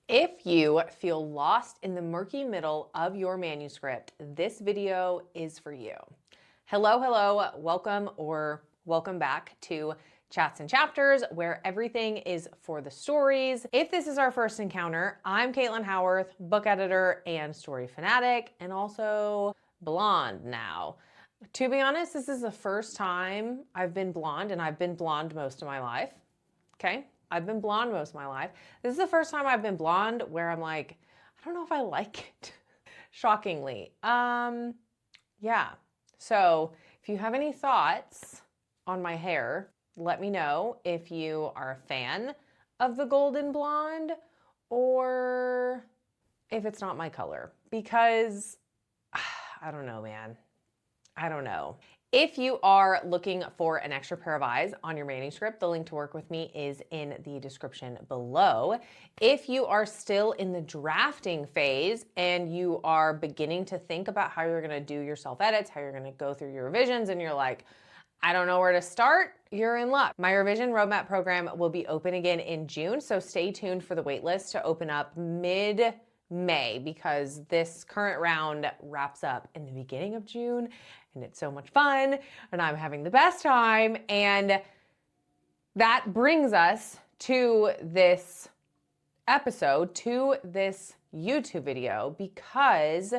If you feel lost in the murky middle of your manuscript, this video is for you. Hello, welcome back to Chats and Chapters, where everything is for the stories. If this is our first encounter, I'm Caitlin Howarth, book editor and story fanatic, and also blonde now. To be honest, this is the first time I've been blonde, and I've been blonde most of my life. Okay? I've been blonde most of my life. This is the first time I've been blonde where I'm like, I don't know if I like it. Shockingly. Yeah. So if you have any thoughts on my hair, let me know if you are a fan of the golden blonde or if it's not my color, because I don't know, man. I don't know. If you are looking for an extra pair of eyes on your manuscript, the link to work with me is in the description below. If you are still in the drafting phase and you are beginning to think about how you're gonna do your self-edits, how you're gonna go through your revisions, and you're like, I don't know where to start, you're in luck. My revision roadmap program will be open again in June, so stay tuned for the waitlist to open up mid-May, because this current round wraps up in the beginning of June, and it's so much fun, and I'm having the best time. And that brings us to this episode, to this YouTube video, because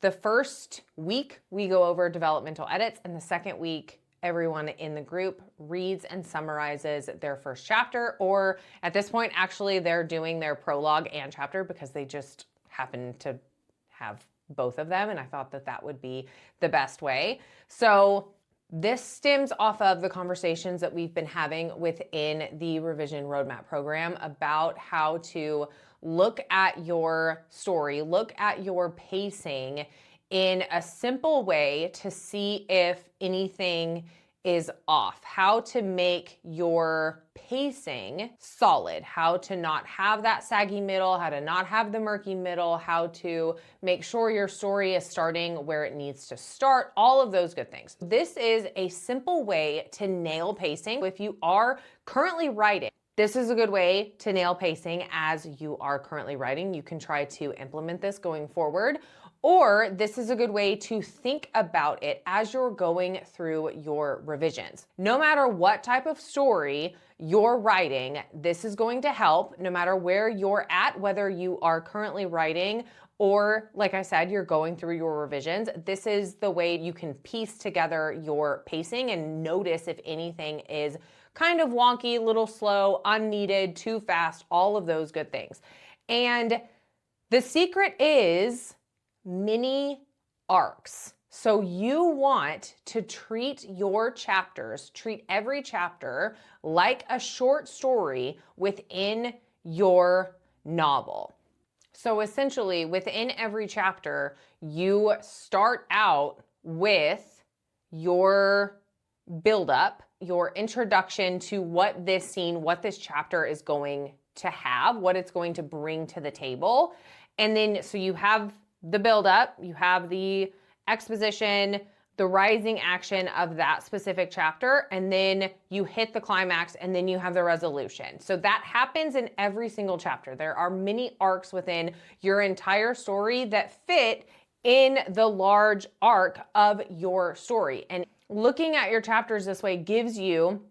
the first week we go over developmental edits, and the second week everyone in the group reads and summarizes their first chapter, or at this point, actually, they're doing their prologue and chapter because they just happen to have both of them, and I thought that that would be the best way. So this stems off of the conversations that we've been having within the revision roadmap program about how to look at your story, look at your pacing in a simple way to see if anything is off, how to make your pacing solid, how to not have that saggy middle, how to not have the murky middle, how to make sure your story is starting where it needs to start, all of those good things. This is a simple way to nail pacing. If you are currently writing, this is a good way to nail pacing as you are currently writing. You can try to implement this going forward, or this is a good way to think about it as you're going through your revisions. No matter what type of story you're writing, this is going to help no matter where you're at, whether you are currently writing or, like I said, you're going through your revisions. This is the way you can piece together your pacing and notice if anything is kind of wonky, little slow, unneeded, too fast, all of those good things. And the secret is mini arcs. So you want to treat your chapters, treat every chapter like a short story within your novel. So essentially, within every chapter, you start out with your buildup, your introduction to what this scene, what this chapter is going to have, what it's going to bring to the table. And then, so you have the buildup, you have the exposition, the rising action of that specific chapter, and then you hit the climax, and then you have the resolution. So that happens in every single chapter. There are many arcs within your entire story that fit in the large arc of your story. And looking at your chapters this way gives you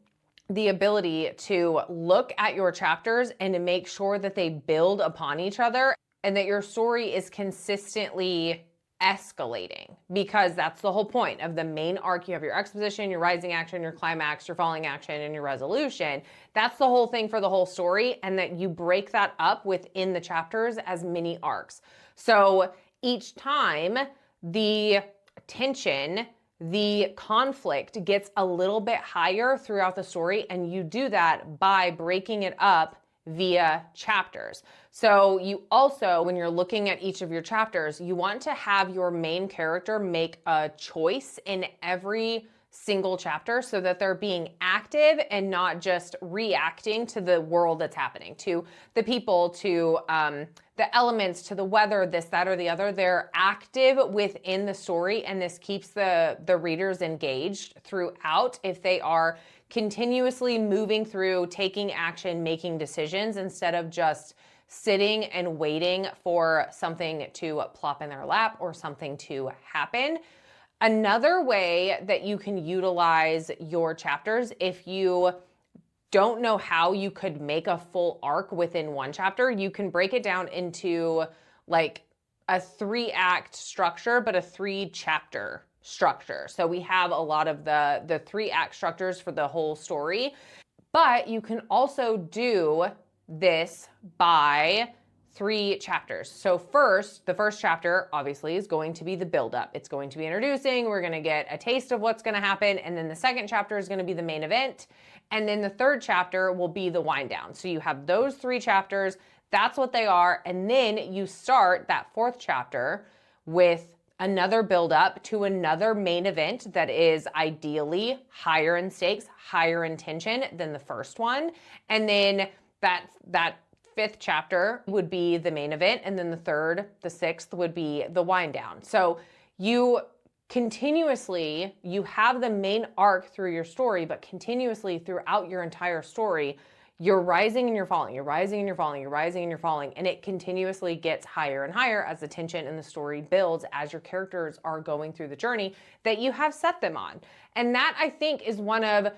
the ability to look at your chapters and to make sure that they build upon each other and that your story is consistently escalating, because that's the whole point of the main arc. You have your exposition, your rising action, your climax, your falling action, and your resolution. That's the whole thing for the whole story, and that you break that up within the chapters as mini arcs. So each time the tension, the conflict gets a little bit higher throughout the story, and you do that by breaking it up via chapters. So you also, when you're looking at each of your chapters, you want to have your main character make a choice in every single chapter so that they're being active and not just reacting to the world that's happening, to the people, to the elements, to the weather, this, that, or the other. They're active within the story, and this keeps the readers engaged throughout if they are continuously moving through, taking action, making decisions, instead of just sitting and waiting for something to plop in their lap or something to happen. Another way that you can utilize your chapters, if you don't know how you could make a full arc within one chapter, you can break it down into like a 3-act structure, but a 3-chapter structure. So we have a lot of the 3-act structures for the whole story, but you can also do this by 3 chapters. So the first chapter obviously is going to be the buildup. It's going to be introducing, we're gonna get a taste of what's gonna happen, and then the second chapter is gonna be the main event, and then the third chapter will be the wind down. So you have those 3 chapters, that's what they are, and then you start that 4th chapter with another buildup to another main event that is ideally higher in stakes, higher in tension than the first one, and then that 5th chapter would be the main event, and then the 3rd, the 6th would be the wind down. So you have the main arc through your story, but continuously throughout your entire story, you're rising and you're falling, you're rising and you're falling, you're rising and you're falling, and it continuously gets higher and higher as the tension in the story builds as your characters are going through the journey that you have set them on. And that, I think, is one of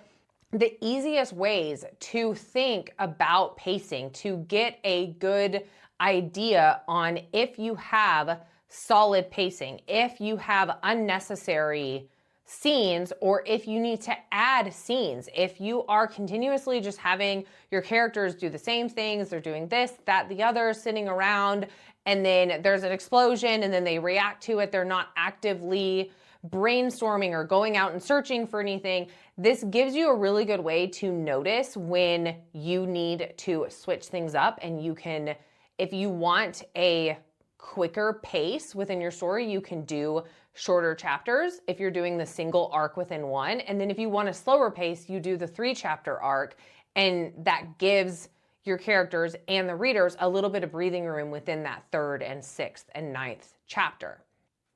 the easiest ways to think about pacing, to get a good idea on if you have solid pacing, if you have unnecessary scenes, or if you need to add scenes. If you are continuously just having your characters do the same things, they're doing this, that, the other, sitting around, and then there's an explosion and then they react to it, they're not actively brainstorming or going out and searching for anything. This gives you a really good way to notice when you need to switch things up, and you can, if you want a quicker pace within your story, you can do shorter chapters if you're doing the single arc within one. And then if you want a slower pace, you do the 3-chapter arc, and that gives your characters and the readers a little bit of breathing room within that 3rd and 6th and 9th chapter.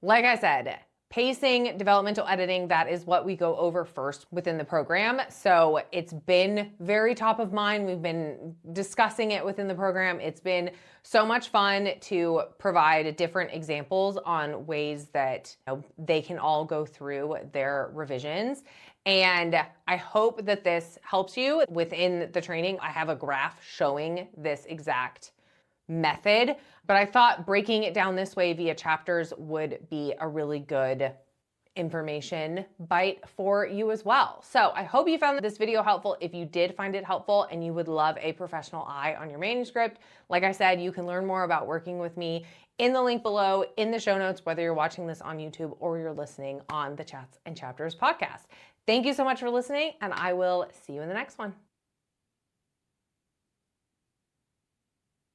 Like I said, pacing, developmental editing, that is what we go over first within the program. So it's been very top of mind. We've been discussing it within the program. It's been so much fun to provide different examples on ways that they can all go through their revisions. And I hope that this helps you within the training. I have a graph showing this exact method, but I thought breaking it down this way via chapters would be a really good information bite for you as well. So I hope you found this video helpful. If you did find it helpful and you would love a professional eye on your manuscript, like I said, you can learn more about working with me in the link below in the show notes, whether you're watching this on YouTube or you're listening on the Chats and Chapters podcast. Thank you so much for listening, and I will see you in the next one.